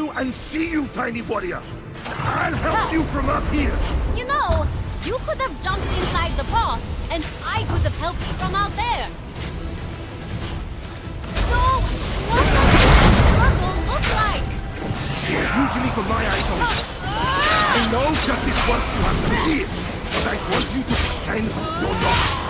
you and see you, tiny warrior. I'll help you from up here. You know, you could have jumped inside the paw, and I could have helped from out there. So, what does this struggle look like? It's usually for my eyes only. I know justice wants you have to see it, but I want you to pretend you're not.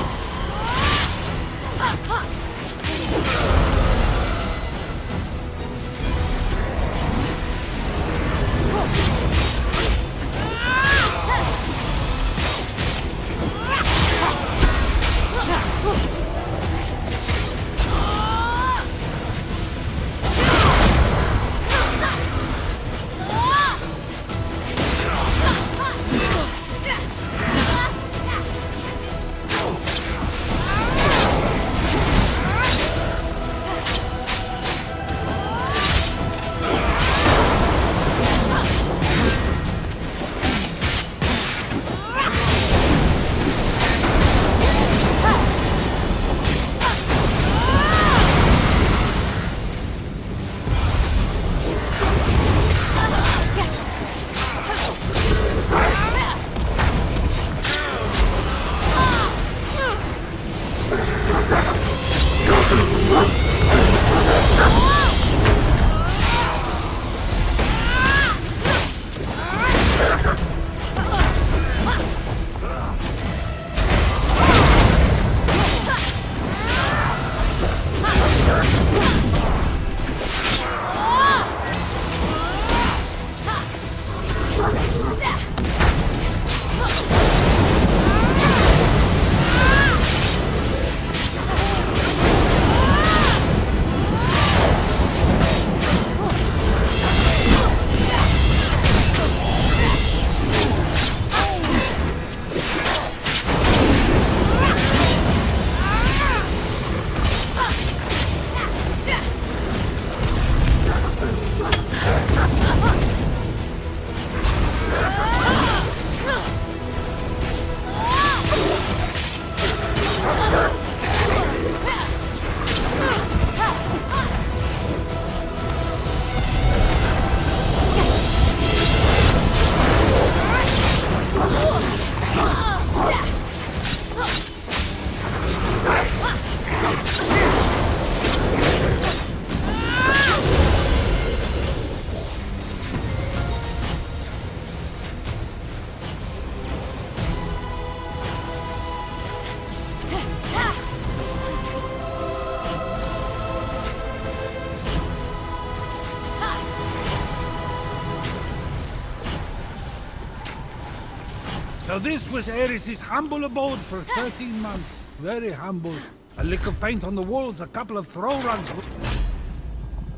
So this was Ares' humble abode for 13 months. Very humble. A lick of paint on the walls, a couple of throw rugs.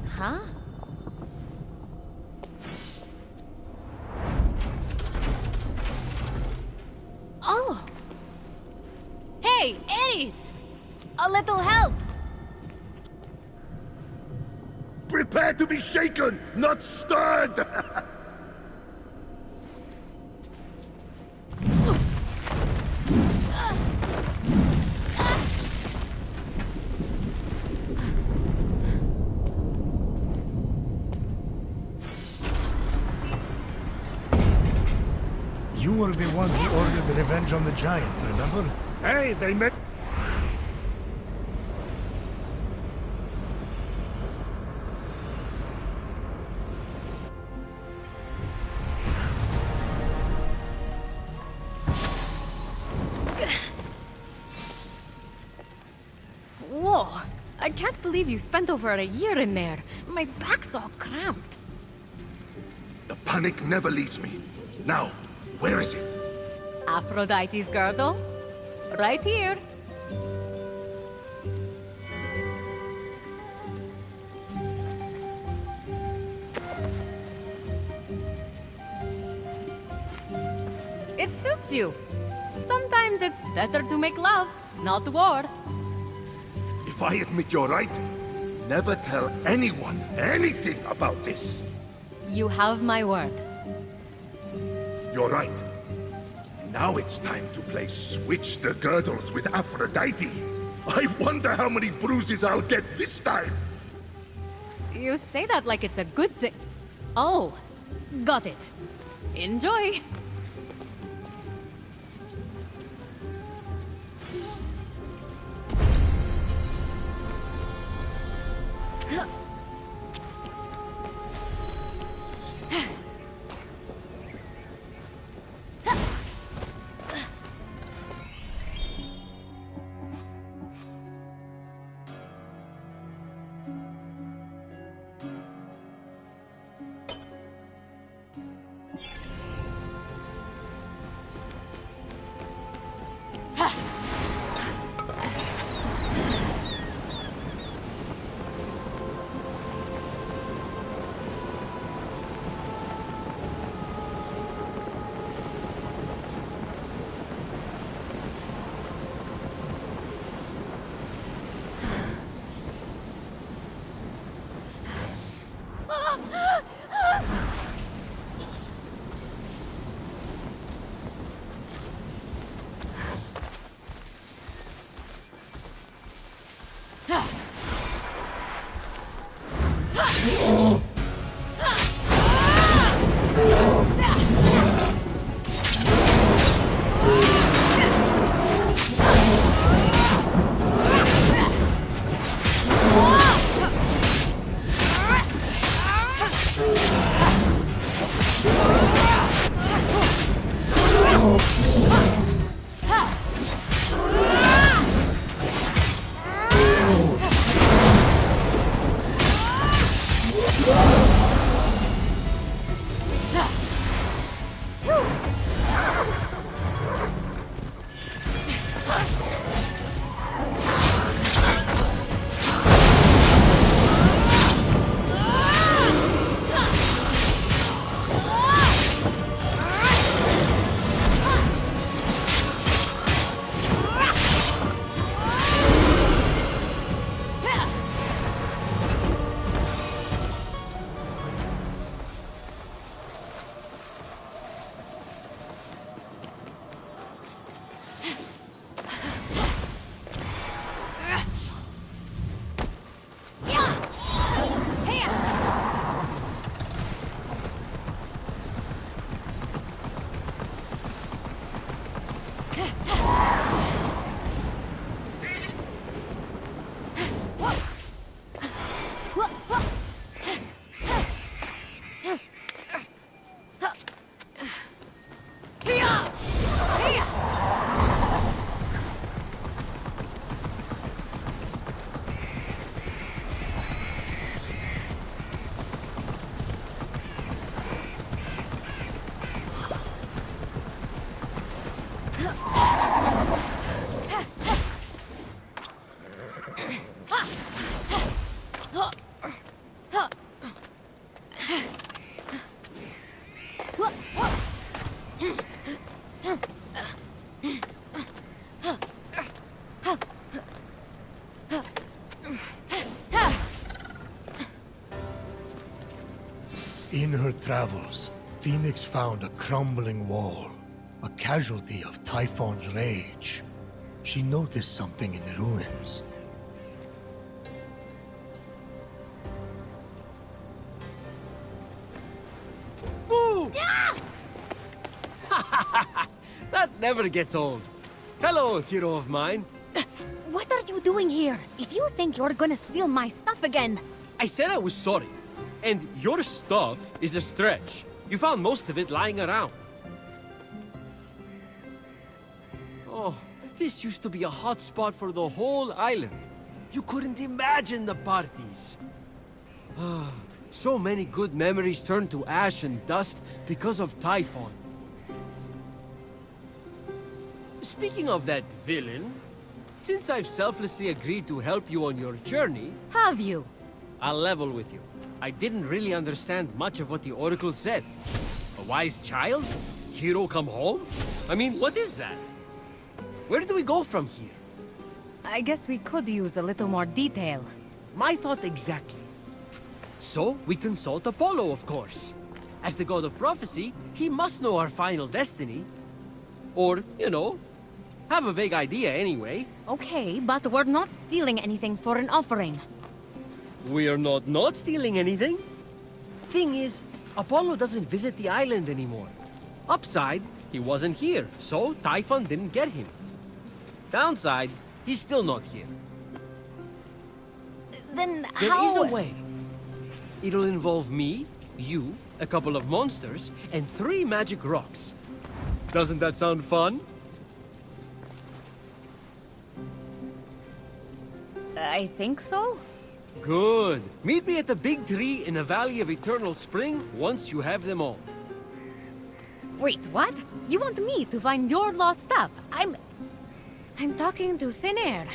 Huh? Oh! Hey, Ares! A little help! Prepare to be shaken, not stirred! You were the one who ordered the revenge on the giants, remember? Hey, they met... Whoa! I can't believe you spent over a year in there. My back's all cramped. The panic never leaves me. Now, where is it? Aphrodite's girdle? Right here. It suits you. Sometimes it's better to make love, not war. If I admit you're right, never tell anyone anything about this. You have my word. You're right. Now it's time to play Switch the Girdles with Aphrodite. I wonder how many bruises I'll get this time. You say that like it's a good thing. Oh, got it. Enjoy. In her travels, Phoenix found a crumbling wall, a casualty of Typhon's rage. She noticed something in the ruins. Ooh! That never gets old. Hello, hero of mine. What are you doing here? If you think you're gonna steal my stuff again... I said I was sorry. And your stuff is a stretch. You found most of it lying around. Oh, this used to be a hot spot for the whole island. You couldn't imagine the parties. So many good memories turned to ash and dust because of Typhon. Speaking of that villain, since I've selflessly agreed to help you on your journey, Have you? I'll level with you. I didn't really understand much of what the Oracle said. A wise child? Hero come home? I mean, what is that? Where do we go from here? I guess we could use a little more detail. My thought exactly. So, we consult Apollo, of course. As the god of prophecy, he must know our final destiny. Or, you know, have a vague idea anyway. Okay, but we're not stealing anything for an offering. We are not stealing anything. Thing is, Apollo doesn't visit the island anymore. Upside, he wasn't here, so Typhon didn't get him. Downside, he's still not here. Then There how... is a way. It'll involve me, you, a couple of monsters, and 3 magic rocks. Doesn't that sound fun? I think so? Good. Meet me at the big tree in the Valley of Eternal Spring once you have them all. Wait, what? You want me to find your lost stuff? I'm talking to thin air.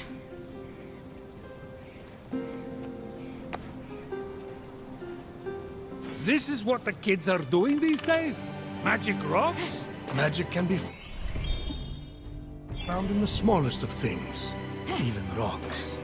This is what the kids are doing these days? Magic rocks? Magic can be found in the smallest of things, even rocks.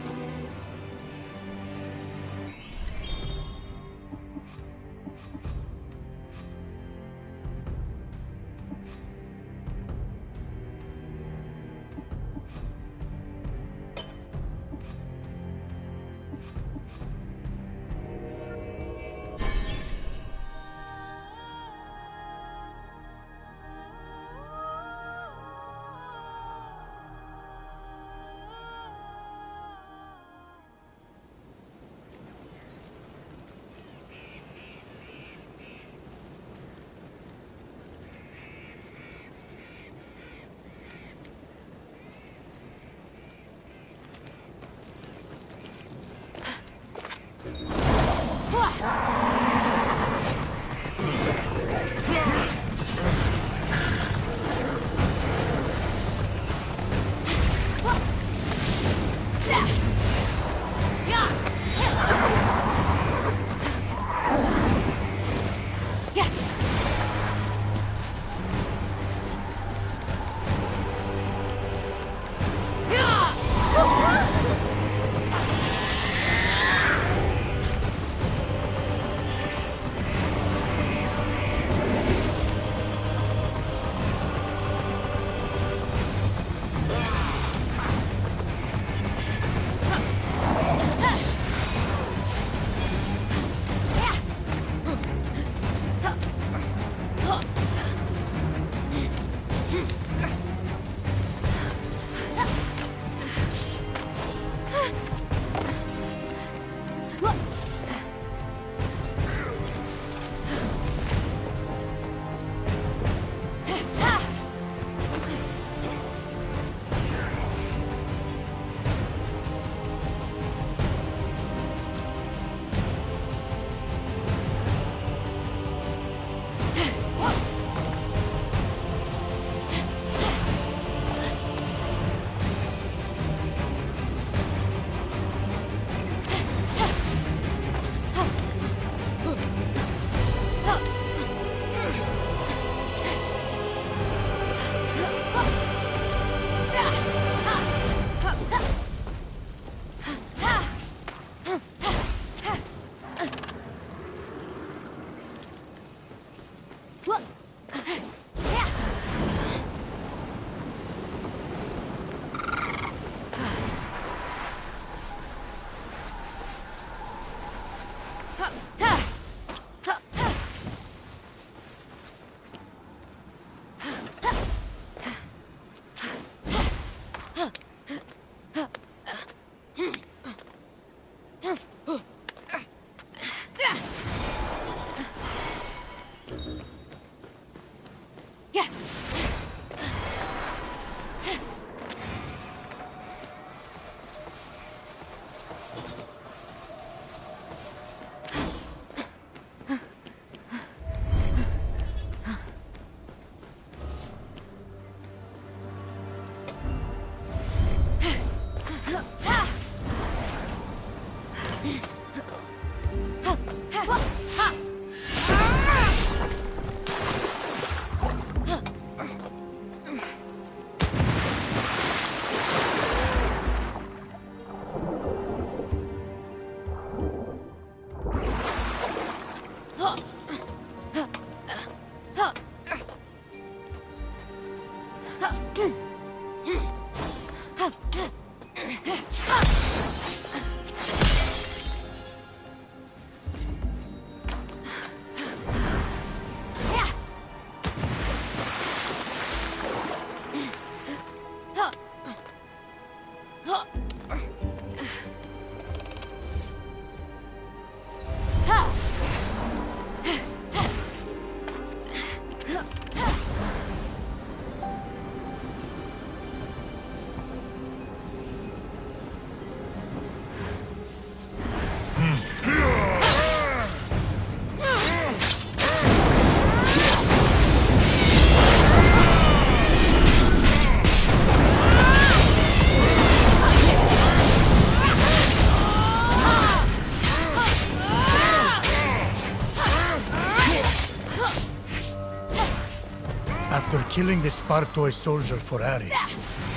After killing the Spartoi soldier for Ares,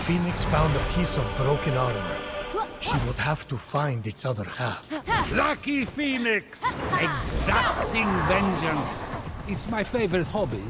Phoenix found a piece of broken armor. She would have to find its other half. Lucky Phoenix! Exacting vengeance. It's my favorite hobby.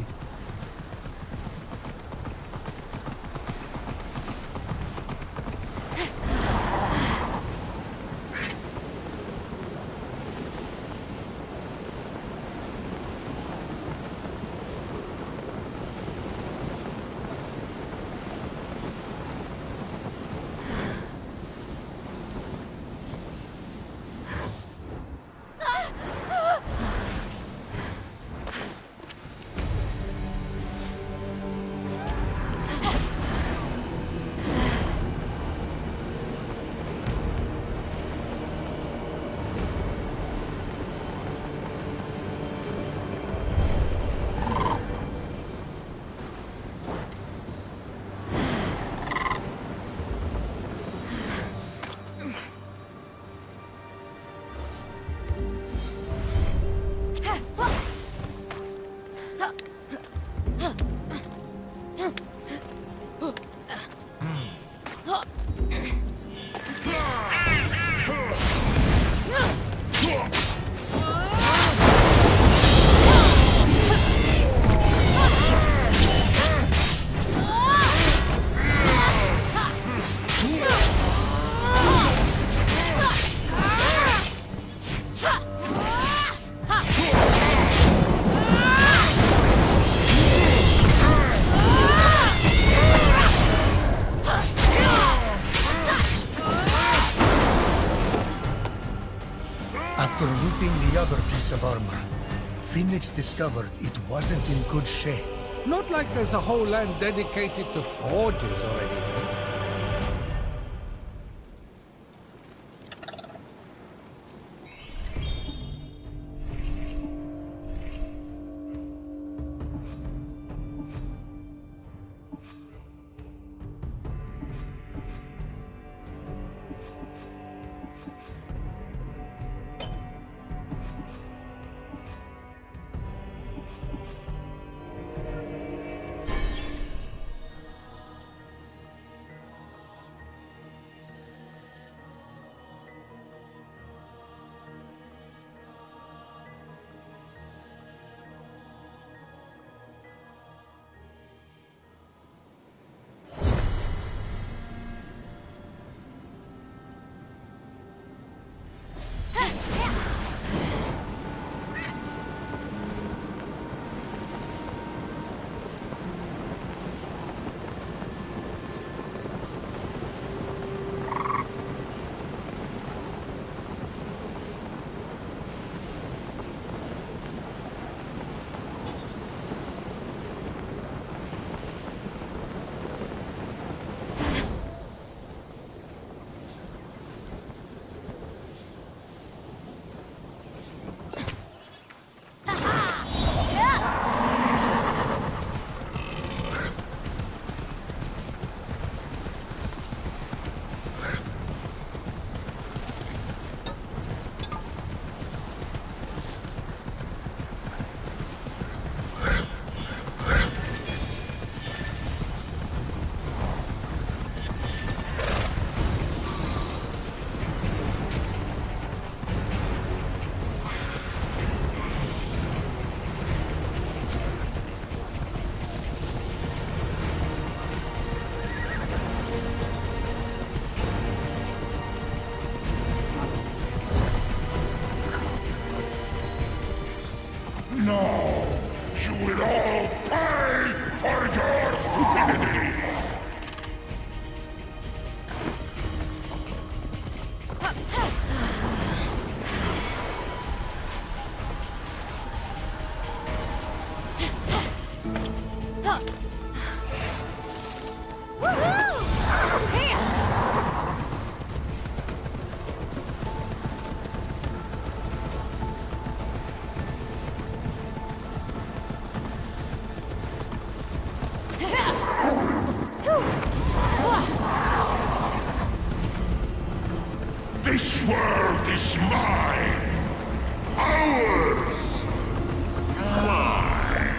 After looting the other piece of armor, Phoenix discovered it wasn't in good shape. Not like there's a whole land dedicated to forges or anything. No! You will all pay for your stupidity! This world is mine! Ours! Mine!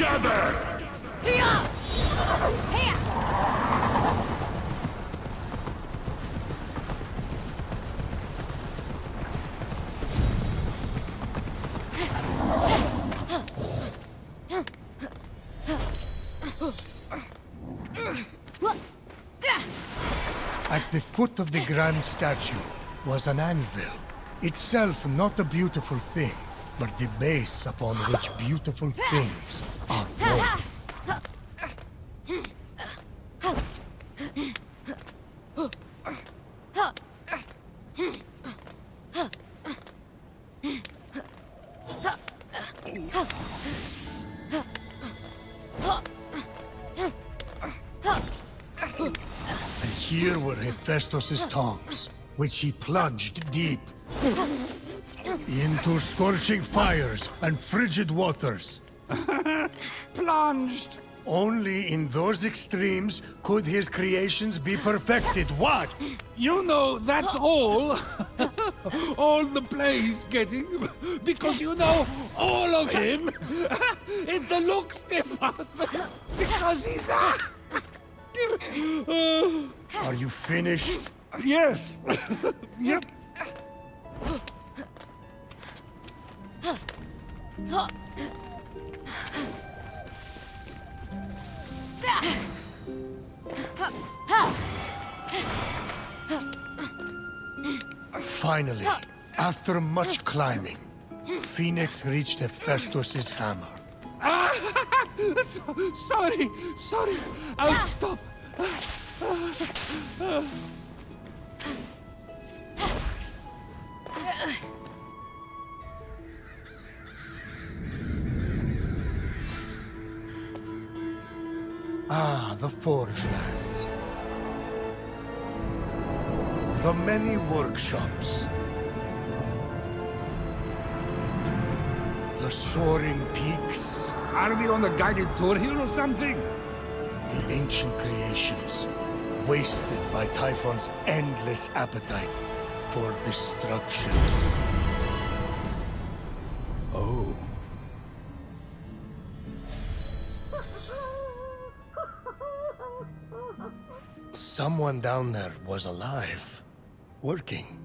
gathered! Here! At the foot of the grand statue was an anvil, itself not a beautiful thing, but the base upon which beautiful things are born. And here were Hephaistos' tongues, which he plunged deep into scorching fires and frigid waters. Plunged! Only in those extremes could his creations be perfected. What? You know, that's all. All the play's getting. Because you know all of him in the looks department. Because he's Are you finished? Yes. Yep. Finally, after much climbing, Phoenix reached Hephaistos' hammer. Sorry. I'll stop. Ah, the Forge Lands. The many workshops. The soaring peaks. Are we on a guided tour here or something? The ancient creations, wasted by Typhon's endless appetite for destruction. Oh. Someone down there was alive, working,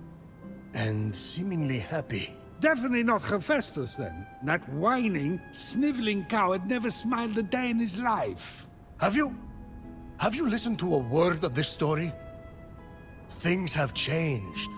and seemingly happy. Definitely not Hephaistos then. That whining, sniveling coward never smiled a day in his life. Have you listened to a word of this story? Things have changed.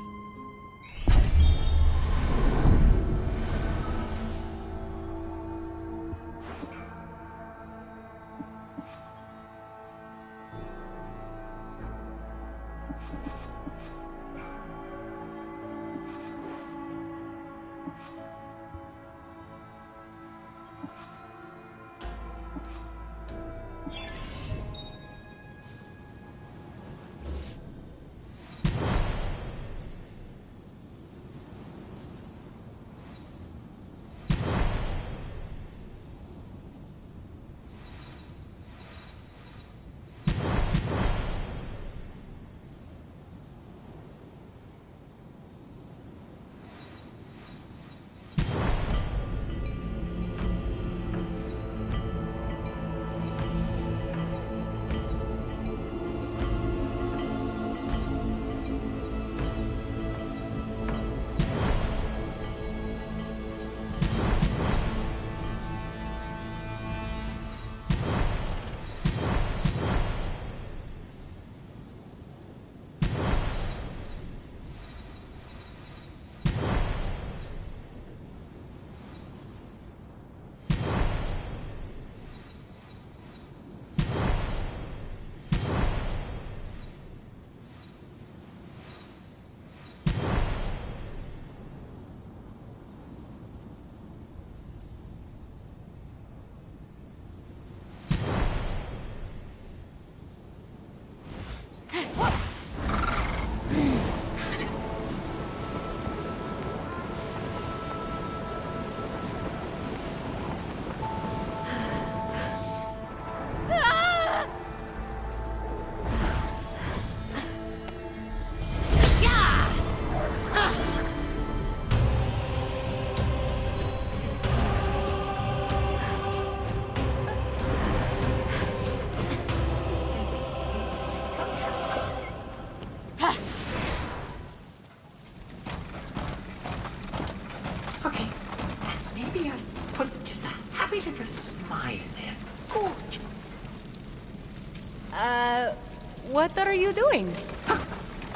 What are you doing?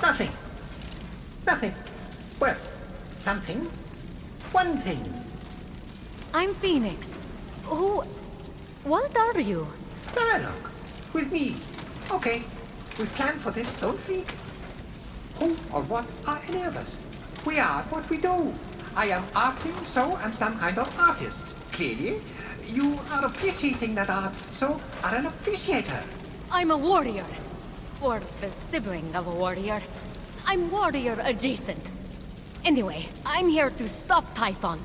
Nothing. Nothing. Well, something. One thing. I'm Phoenix. Who... What are you? Dialogue. With me. Okay. We planned for this, don't we? Who or what are any of us? We are what we do. I am arting, so I'm some kind of artist. Clearly, you are appreciating that art, so are an appreciator. I'm a warrior. Or the sibling of a warrior. I'm warrior adjacent. Anyway, I'm here to stop Typhon.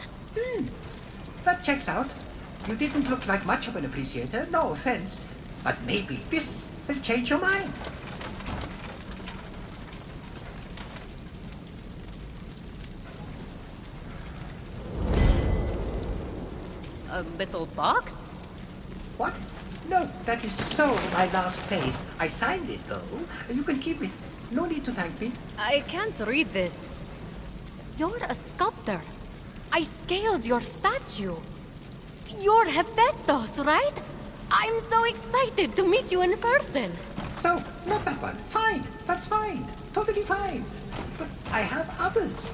That checks out. You didn't look like much of an appreciator, no offense. But maybe this will change your mind. A little box? What? No, that is so my last phase. I signed it, though. You can keep it. No need to thank me. I can't read this. You're a sculptor. I scaled your statue. You're Hephaistos, right? I'm so excited to meet you in person. So, not that one. Fine. That's fine. Totally fine. But I have others.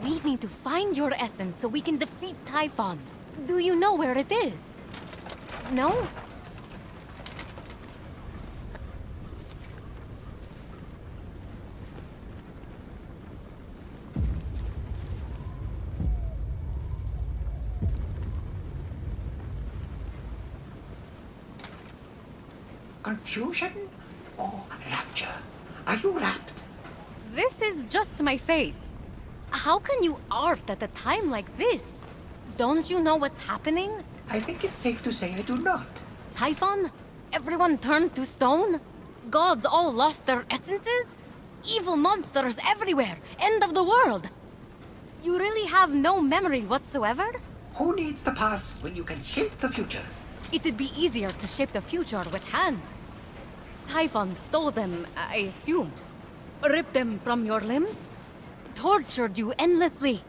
We need to find your essence so we can defeat Typhon. Do you know where it is? No? Confusion or rapture? Are you rapt? This is just my face. How can you art at a time like this? Don't you know what's happening? I think it's safe to say I do not. Typhon? Everyone turned to stone? Gods all lost their essences? Evil monsters everywhere! End of the world! You really have no memory whatsoever? Who needs the past when you can shape the future? It'd be easier to shape the future with hands. Typhon stole them, I assume. Ripped them from your limbs? Tortured you endlessly.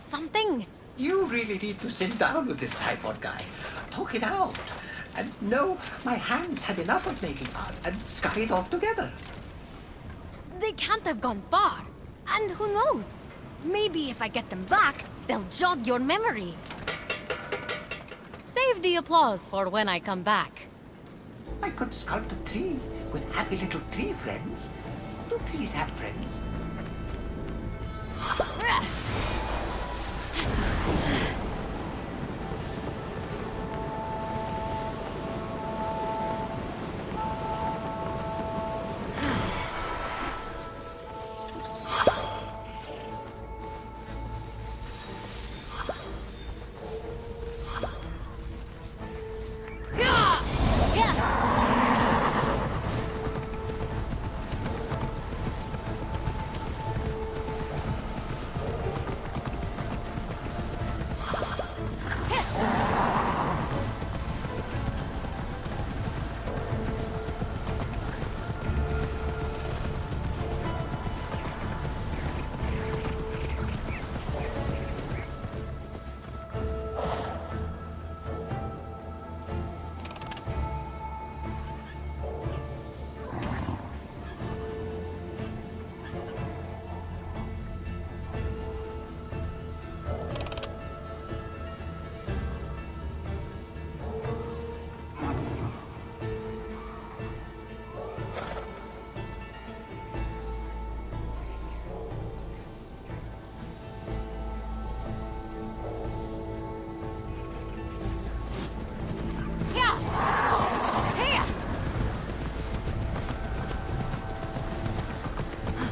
Something? You really need to sit down with this Typhon guy. Talk it out. And no, my hands had enough of making art and scurried off together. They can't have gone far. And who knows? Maybe if I get them back, they'll jog your memory. Save the applause for when I come back. I could sculpt a tree with happy little tree friends. Do trees have friends?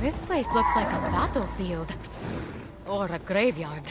This place looks like a battlefield. Or a graveyard.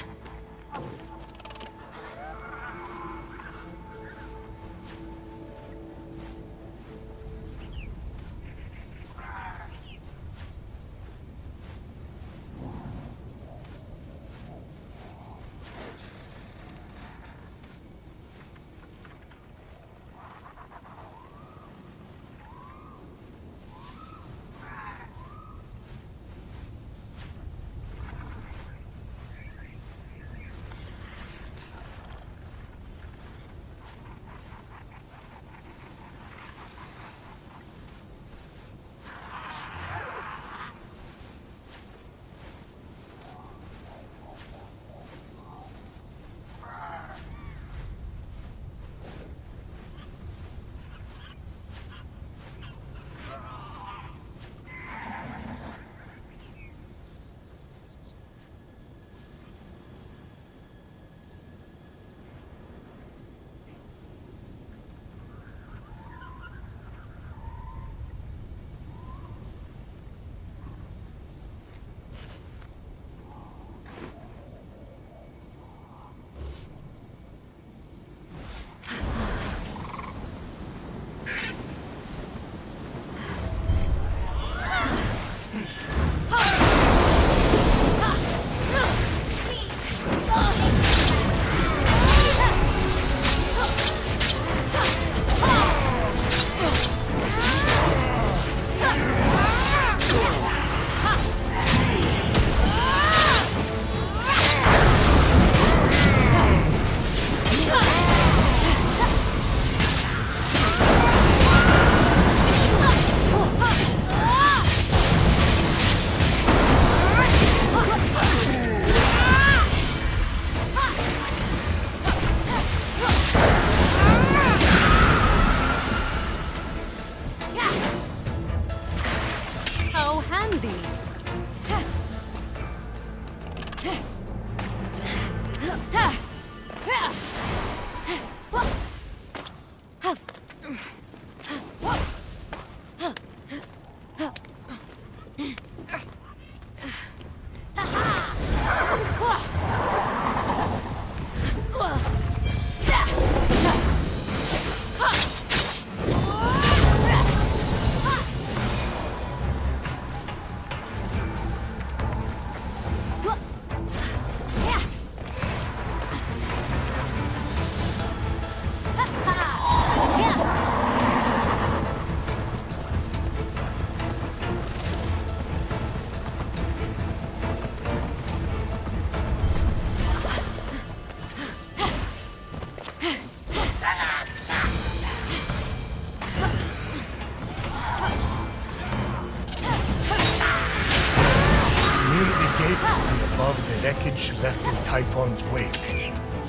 Wreckage left in Typhon's wake,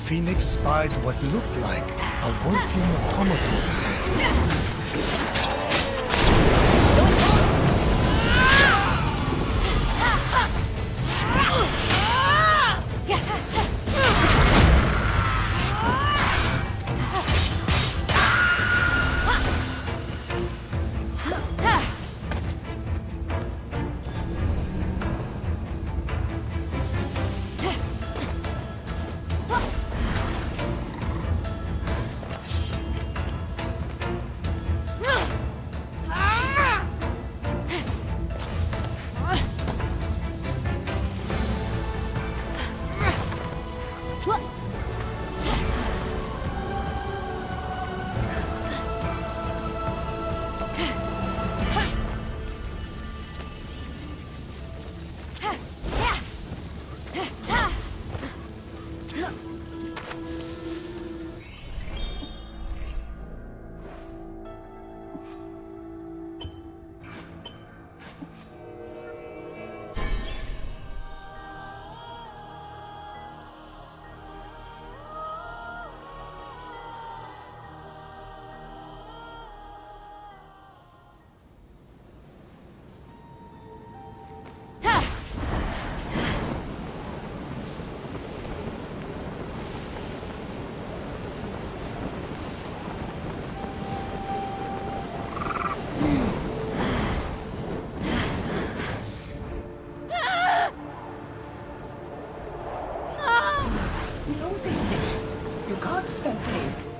Phoenix spied what looked like a working automaton.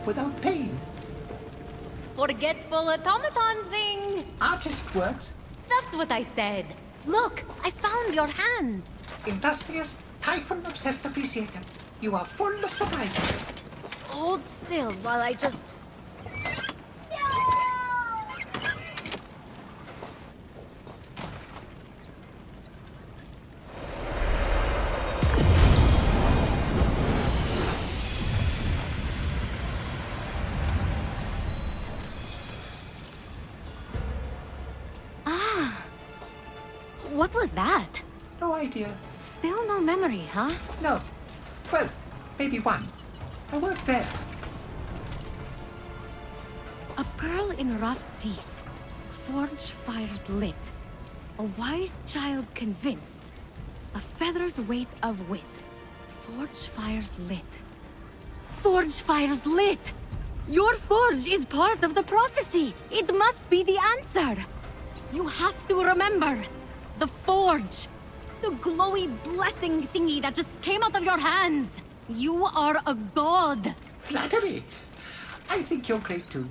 Without pain. Forgetful automaton thing. Artist works. That's what I said. Look, I found your hands. Industrious, Typhon-obsessed appreciator. You are full of surprises. Hold still while I just... What was that? No idea. Still no memory, huh? No. Well, maybe one. I weren't there. A pearl in rough seas. Forge fires lit. A wise child convinced. A feather's weight of wit. Forge fires lit. Forge fires lit! Your forge is part of the prophecy! It must be the answer! You have to remember! The forge! The glowy blessing thingy that just came out of your hands! You are a god! Flattery! I think you're great too.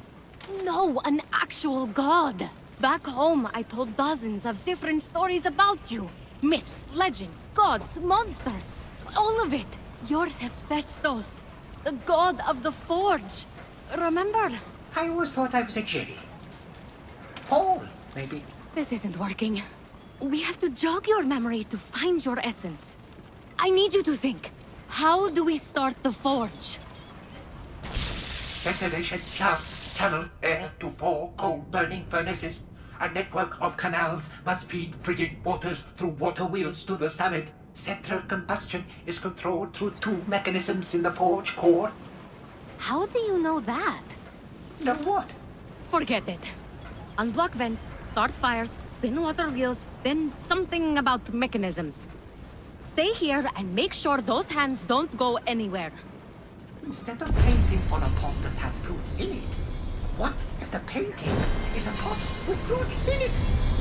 No, an actual god! Back home, I told dozens of different stories about you. Myths, legends, gods, monsters. All of it. You're Hephaistos, the god of the forge. Remember? I always thought I was a Jerry. Paul, maybe. This isn't working. We have to jog your memory to find your essence. I need you to think. How do we start the forge? Ventilation, shafts, tunnel, air to 4 coal-burning furnaces. A network of canals must feed frigid waters through water wheels to the summit. Central combustion is controlled through 2 mechanisms in the forge core. How do you know that? Know what? Forget it. Unblock vents, start fires, spin water wheels, then something about mechanisms. Stay here and make sure those hands don't go anywhere. Instead of painting on a pot that has fruit in it, what if the painting is a pot with fruit in it?